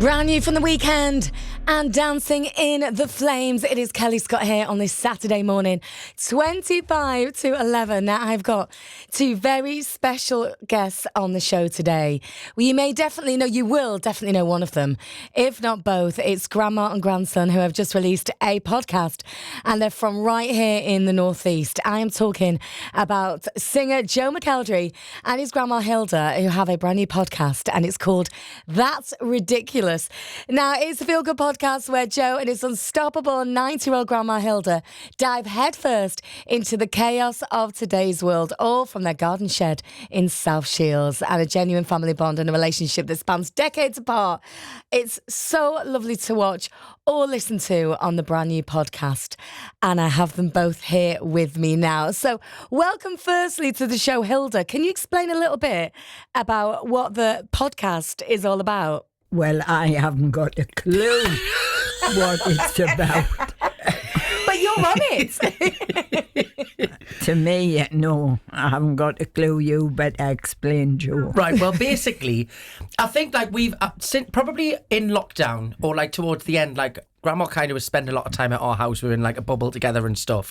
Brand new from the weekend and Dancing in the Flames. It is Kelly Scott here on this Saturday morning, 25 to 11. Now, I've got two very special guests on the show today. Well, you will definitely know one of them, if not both. It's grandma and grandson who have just released a podcast, and they're from right here in the Northeast. I am talking about singer Joe Mcelderry and his grandma Hilda, who have a brand new podcast, and it's called That's Ridiculous. Now, it's a feel-good podcast where Joe and his unstoppable 90-year-old grandma Hilda dive headfirst into the chaos of today's world, all from their garden shed in South Shields, and a genuine family bond and a relationship that spans decades apart. It's so lovely to watch or listen to on the brand new podcast, and I have them both here with me now. So welcome firstly to the show, Hilda. Can you explain a little bit about what the podcast is all about? Well, I haven't got a clue what it's about. But you're on it. To me, no, I haven't got a clue. You better explain, Joe. Right, well, basically, I think we've, probably in lockdown or towards the end, Grandma kind of would spend a lot of time at our house. We were in a bubble together and stuff.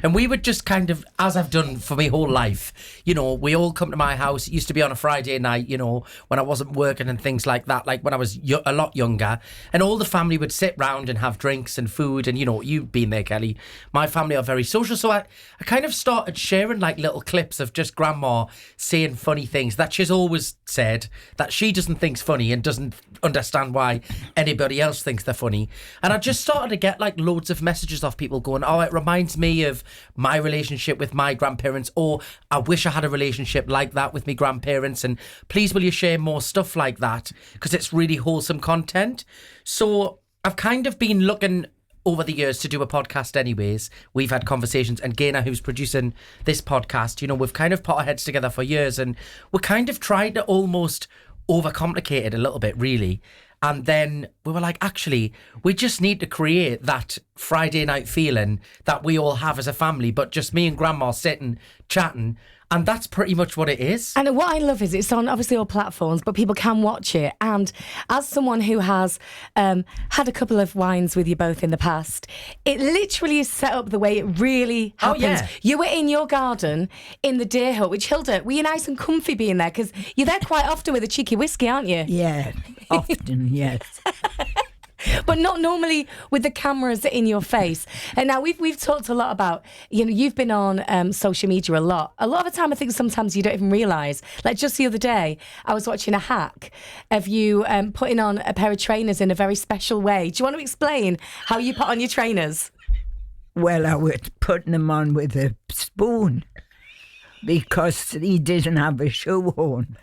And we would just kind of, as I've done for my whole life, we all come to my house. It used to be on a Friday night, when I wasn't working and things like that, when I was a lot younger. And all the family would sit round and have drinks and food. And, you've been there, Kelly. My family are very social. So I kind of started sharing little clips of just Grandma saying funny things that she's always said that she doesn't think's funny and doesn't understand why anybody else thinks they're funny. And I just started to get loads of messages off people going, oh, it reminds me of my relationship with my grandparents, or I wish I had a relationship like that with my grandparents, and please will you share more stuff like that, because it's really wholesome content. So I've kind of been looking over the years to do a podcast anyways. We've had conversations, and Gaynor, who's producing this podcast, we've kind of put our heads together for years, and we're kind of trying to almost overcomplicate it a little bit, really. And then we were actually, we just need to create that Friday night feeling that we all have as a family, but just me and Grandma sitting, chatting. And that's pretty much what it is. And what I love is it's on obviously all platforms, but people can watch it. And as someone who has had a couple of wines with you both in the past, it literally is set up the way it really happens. Oh, yeah. You were in your garden in the deer hut, which, Hilda, were you nice and comfy being there? Because you're there quite often with a cheeky whiskey, aren't you? Yeah, often, yes. But not normally with the cameras in your face. And now we've talked a lot about, you've been on social media a lot. A lot of the time, I think sometimes you don't even realise. Just the other day, I was watching a hack of you putting on a pair of trainers in a very special way. Do you want to explain how you put on your trainers? Well, I was putting them on with a spoon because he didn't have a shoe on.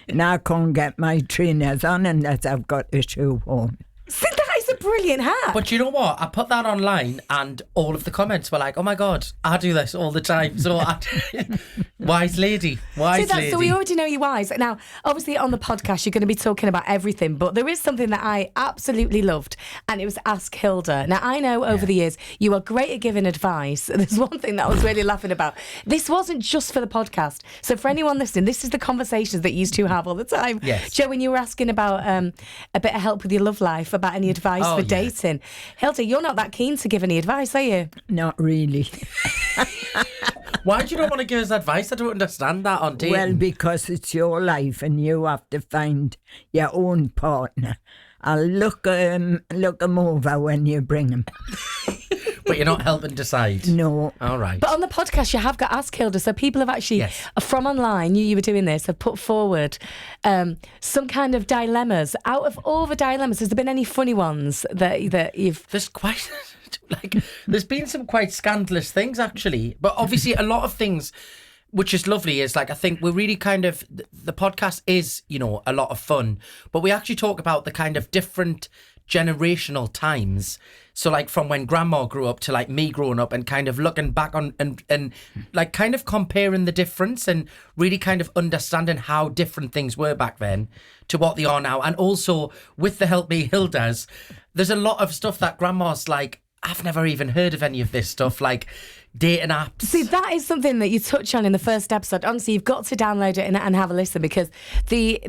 And I can't get my trainers on unless I've got a shoe on. See, that is a brilliant hack. But you know what? I put that online and all of the comments were like, oh my God, I do this all the time. So wise lady. So we already know you're wise. Now, obviously on the podcast, you're going to be talking about everything, but there is something that I absolutely loved, and it was Ask Hilda. Now, I know over the years, you are great at giving advice. There's one thing that I was really laughing about. This wasn't just for the podcast. So for anyone listening, this is the conversations that you two have all the time. Yes. Joe, when you were asking about a bit of help with your love life, about any advice for dating. Hilda, you're not that keen to give any advice, are you? Not really. Why do you not want to give us advice? I don't understand that on dating. Well, because it's your life and you have to find your own partner. I'll look 'em over when you bring 'em. But you're not helping decide? No. All right. But on the podcast, you have got Ask Hilda, so people have actually, from online, you were doing this, have put forward some kind of dilemmas. Out of all the dilemmas, has there been any funny ones that you've... There's quite... there's been some quite scandalous things, actually. But obviously, a lot of things... Which is lovely, is I think we're really kind of, the podcast is, a lot of fun, but we actually talk about the kind of different generational times. So from when Grandma grew up to me growing up, and kind of looking back on and kind of comparing the difference and really kind of understanding how different things were back then to what they are now. And also with the Help Me Hildas, there's a lot of stuff that Grandma's I've never even heard of any of this stuff, like dating apps. See, that is something that you touch on in the first episode. Honestly, you've got to download it and have a listen, because the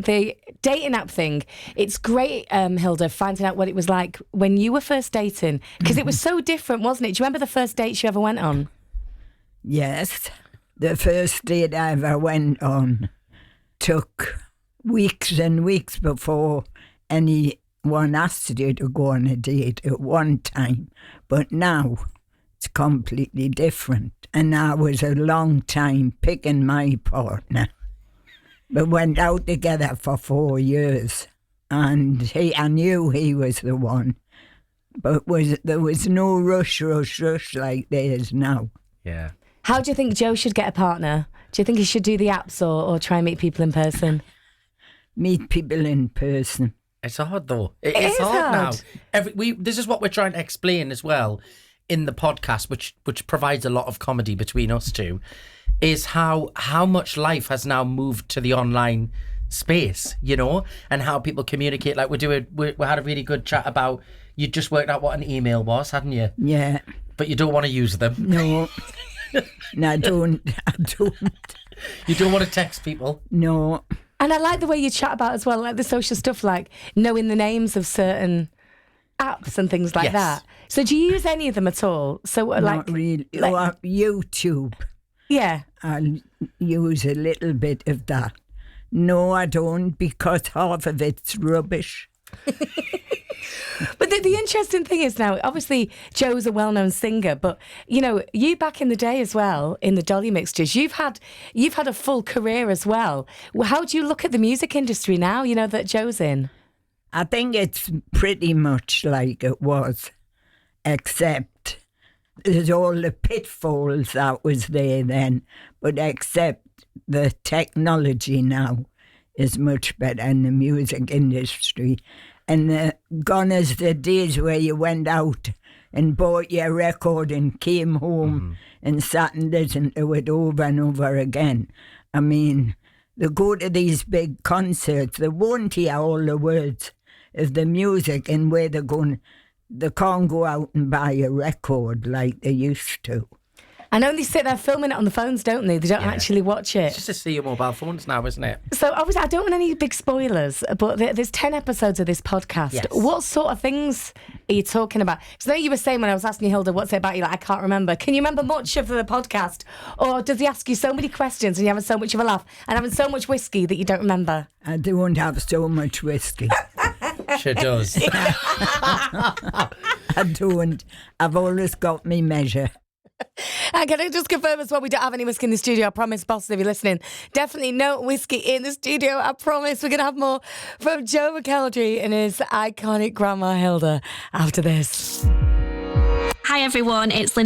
dating app thing, it's great, Hilda, finding out what it was like when you were first dating, because it was so different, wasn't it? Do you remember the first dates you ever went on? Yes. The first date I ever went on took weeks and weeks before anyone asked you to go on a date at one time. But now it's completely different. And I was a long time picking my partner. We went out together for 4 years. And I knew he was the one. But there was no rush like there is now. Yeah. How do you think Joe should get a partner? Do you think he should do the apps or try and meet people in person? Meet people in person. It's hard though. It's hard now. This is what we're trying to explain as well in the podcast, which provides a lot of comedy between us two, is how much life has now moved to the online space, you know, and how people communicate. Like we had a really good chat about, you just worked out what an email was, hadn't you? Yeah. But you don't want to use them. No. No, I don't. You don't want to text people? No. And I like the way you chat about as well, like the social stuff, like knowing the names of certain apps and things like that. So do you use any of them at all? So Not really. YouTube. Yeah. I'll use a little bit of that. No, I don't, because half of it's rubbish. But the interesting thing is now, obviously, Joe's a well-known singer, but, you know, you back in the day as well, in the Dolly mixtures, you've had a full career as well. How do you look at the music industry now, you know, that Joe's in? I think it's pretty much like it was, except there's all the pitfalls that was there then, but except the technology now is much better in the music industry. And gone is the days where you went out and bought your record and came home and sat and listened to it over and over again. I mean, they go to these big concerts, they won't hear all the words of the music and where they're going. They can't go out and buy a record like they used to. I know they sit there filming it on the phones, don't they? They don't actually watch it. It's just to see your mobile phones now, isn't it? So obviously, I don't want any big spoilers, but there's 10 episodes of this podcast. Yes. What sort of things are you talking about? Because I know you were saying when I was asking you, Hilda, what's it about? You're like, I can't remember. Can you remember much of the podcast? Or does he ask you so many questions and you're having so much of a laugh and having so much whiskey that you don't remember? I don't have so much whiskey. Sure does. I don't. I've always got me measure. And can I just confirm as well, we don't have any whiskey in the studio. I promise, bosses, if you're listening, definitely no whiskey in the studio. I promise. We're going to have more from Joe Mcelderry and his iconic Grandma Hilda after this. Hi everyone, it's Linda